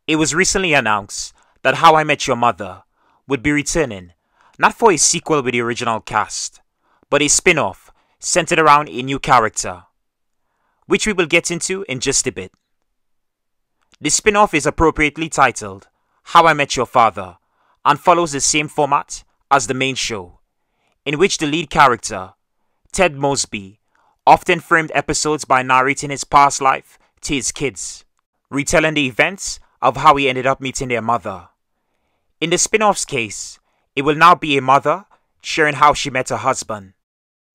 It was recently announced that How I Met Your Mother would be returning, not for a sequel with the original cast, but a spin-off centered around a new character, which we will get into in just a bit. The spin-off is appropriately titled How I Met Your Father and follows the same format as the main show, in which the lead character, Ted Mosby, often framed episodes by narrating his past life to his kids, retelling the events of how he ended up meeting their mother. In the spin-off's case, it will now be a mother sharing how she met her husband.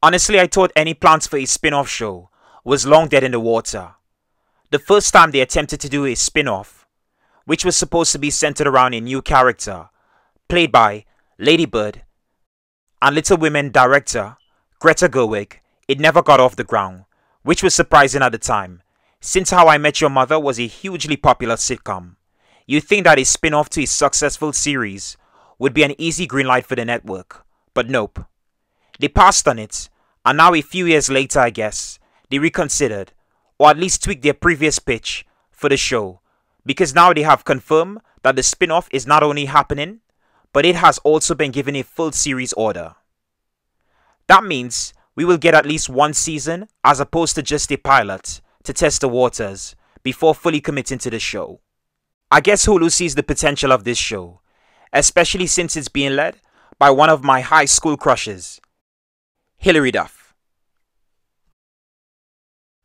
Honestly, I thought any plans for a spin-off show was long dead in the water. The first time they attempted to do a spin-off, which was supposed to be centered around a new character, played by Lady Bird and Little Women director Greta Gerwig, it never got off the ground, which was surprising at the time, since How I Met Your Mother was a hugely popular sitcom. You'd think that a spin-off to a successful series would be an easy green light for the network, but nope. They passed on it, and now a few years later, I guess, they reconsidered, or at least tweaked their previous pitch for the show, because now they have confirmed that the spin-off is not only happening, but it has also been given a full series order. That means we will get at least one season as opposed to just a pilot to test the waters before fully committing to the show. I guess Hulu sees the potential of this show, especially since it's being led by one of my high school crushes, Hilary Duff.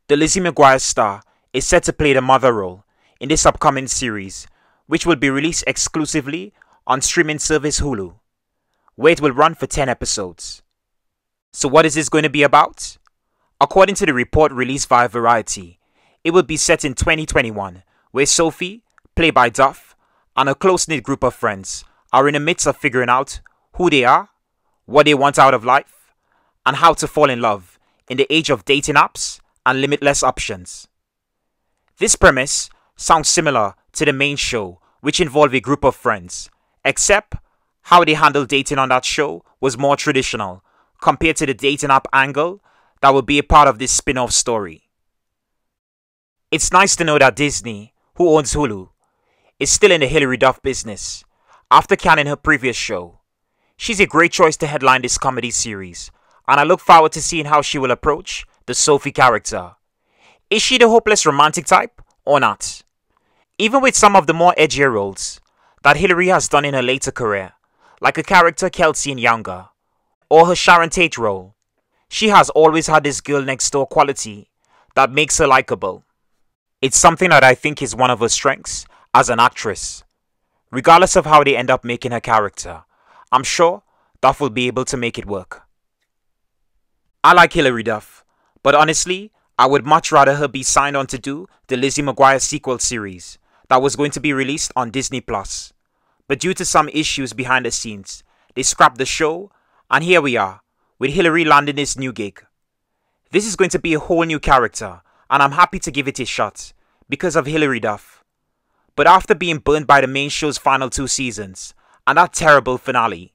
The Lizzie McGuire star is set to play the mother role in this upcoming series, which will be released exclusively on streaming service Hulu, where it will run for 10 episodes. So what is this going to be about? According to the report released via Variety, it will be set in 2021, where Sophie, played by Duff, and a close-knit group of friends are in the midst of figuring out who they are, what they want out of life, and how to fall in love in the age of dating apps and limitless options. This premise sounds similar to the main show, which involved a group of friends, except how they handled dating on that show was more traditional compared to the dating app angle that will be a part of this spin-off story. It's nice to know that Disney, who owns Hulu, is still in the Hilary Duff business after canning her previous show. She's a great choice to headline this comedy series, and I look forward to seeing how she will approach the Sophie character. Is she the hopeless romantic type or not? Even with some of the more edgier roles that Hilary has done in her later career, like a character Kelsey in Younger, or her Sharon Tate role, she has always had this girl next door quality that makes her likable. It's something that I think is one of her strengths as an actress. Regardless of how they end up making her character, I'm sure Duff will be able to make it work. I like Hilary Duff, but honestly, I would much rather her be signed on to do the Lizzie McGuire sequel series that was going to be released on Disney+. But due to some issues behind the scenes, they scrapped the show, and here we are, with Hilary landing this new gig. This is going to be a whole new character, and I'm happy to give it a shot, because of Hilary Duff. But after being burned by the main show's final 2 seasons, and that terrible finale,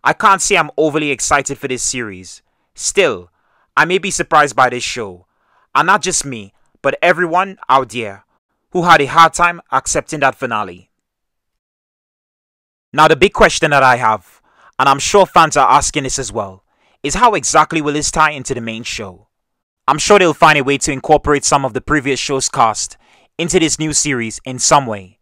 I can't say I'm overly excited for this series. Still, I may be surprised by this show, and not just me, but everyone out there who had a hard time accepting that finale. Now the big question that I have, and I'm sure fans are asking this as well, is how exactly will this tie into the main show? I'm sure they'll find a way to incorporate some of the previous show's cast into this new series in some way.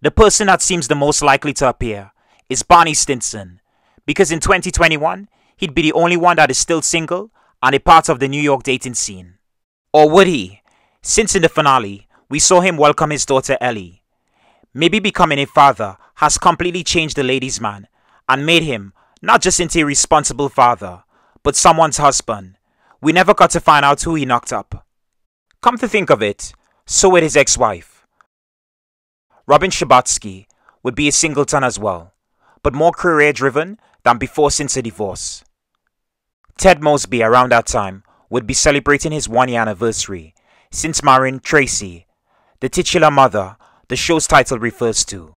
The person that seems the most likely to appear is Barney Stinson, because in 2021, he'd be the only one that is still single and a part of the New York dating scene. Or would he? Since in the finale, we saw him welcome his daughter Ellie. Maybe becoming a father has completely changed the ladies' man and made him not just into a responsible father, but someone's husband. We never got to find out who he knocked up. Come to think of it, so would his ex-wife. Robin Scherbatsky would be a singleton as well, but more career-driven than before since a divorce. Ted Mosby around that time would be celebrating his 1-year anniversary since marrying Tracy, the titular mother the show's title refers to.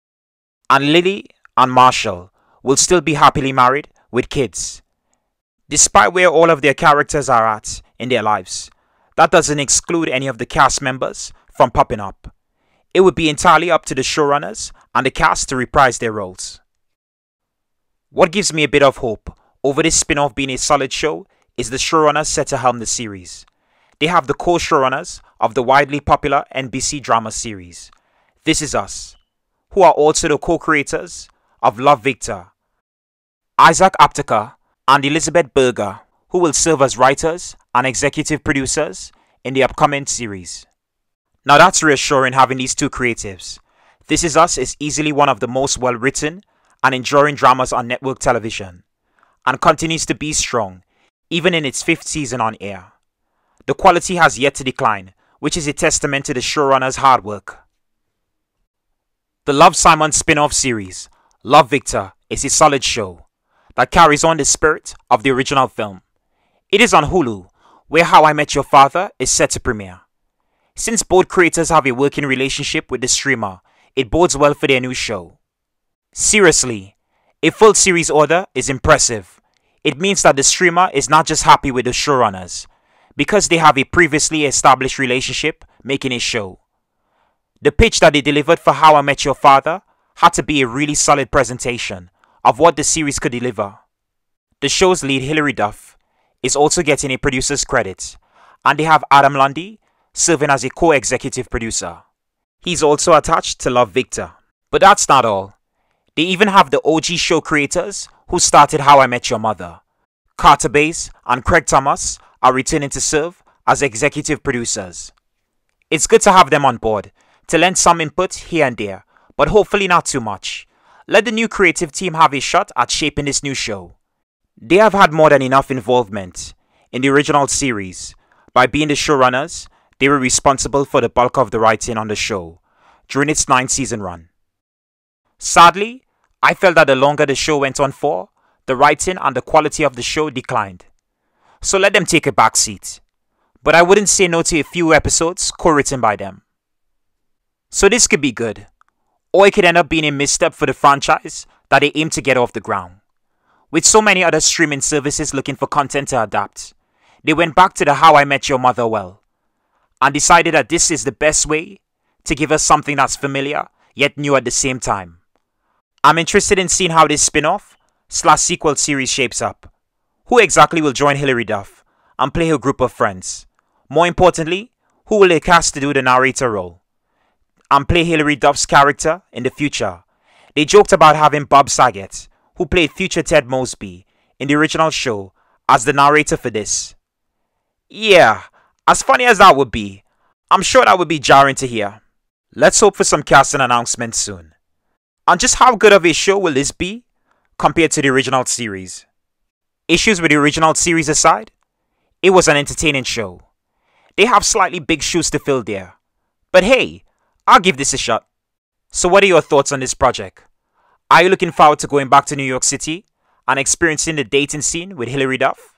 And Lily and Marshall will still be happily married with kids. Despite where all of their characters are at in their lives, that doesn't exclude any of the cast members from popping up. It would be entirely up to the showrunners and the cast to reprise their roles. What gives me a bit of hope over this spin-off being a solid show is the showrunners set to helm the series. They have the co-showrunners of the widely popular NBC drama series, This Is Us, who are also the co-creators of Love, Victor, Isaac Apteka and Elizabeth Berger, who will serve as writers and executive producers in the upcoming series. Now that's reassuring having these two creatives. This Is Us is easily one of the most well-written and enduring dramas on network television, and continues to be strong, even in its 5th season on air. The quality has yet to decline, which is a testament to the showrunners' hard work. The Love Simon spin-off series, Love, Victor, is a solid show that carries on the spirit of the original film. It is on Hulu, where How I Met Your Father is set to premiere. Since both creators have a working relationship with the streamer, it bodes well for their new show. Seriously, a full series order is impressive. It means that the streamer is not just happy with the showrunners, because they have a previously established relationship making a show. The pitch that they delivered for How I Met Your Father had to be a really solid presentation of what the series could deliver. The show's lead, Hilary Duff, is also getting a producer's credit, and they have Adam Lundy serving as a co-executive producer. He's also attached to Love, Victor. But that's not all. They even have the OG show creators who started How I Met Your Mother. Carter Bays and Craig Thomas are returning to serve as executive producers. It's good to have them on board, to lend some input here and there, but hopefully not too much. Let the new creative team have a shot at shaping this new show. They have had more than enough involvement in the original series. By being the showrunners, they were responsible for the bulk of the writing on the show during its 9-season run. Sadly, I felt that the longer the show went on for, the writing and the quality of the show declined. So let them take a back seat. But I wouldn't say no to a few episodes co-written by them. So this could be good, or it could end up being a misstep for the franchise that they aim to get off the ground. With so many other streaming services looking for content to adapt, they went back to the How I Met Your Mother well, and decided that this is the best way to give us something that's familiar yet new at the same time. I'm interested in seeing how this spin-off/sequel series shapes up. Who exactly will join Hilary Duff and play her group of friends? More importantly, who will they cast to do the narrator role and play Hilary Duff's character in the future? They joked about having Bob Saget, who played future Ted Mosby in the original show, as the narrator for this. Yeah, as funny as that would be, I'm sure that would be jarring to hear. Let's hope for some casting announcements soon. And just how good of a show will this be compared to the original series? Issues with the original series aside, it was an entertaining show. They have slightly big shoes to fill there, but hey, I'll give this a shot. So what are your thoughts on this project? Are you looking forward to going back to New York City and experiencing the dating scene with Hilary Duff?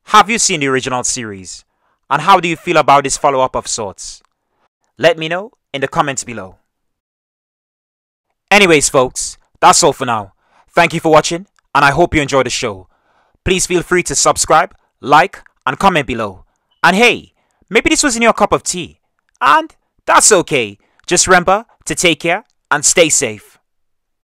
Have you seen the original series? And how do you feel about this follow-up of sorts? Let me know in the comments below. Anyways folks, that's all for now. Thank you for watching, and I hope you enjoyed the show. Please feel free to subscribe, like, and comment below. And hey, maybe this wasn't your cup of tea. And that's okay. Just remember to take care and stay safe.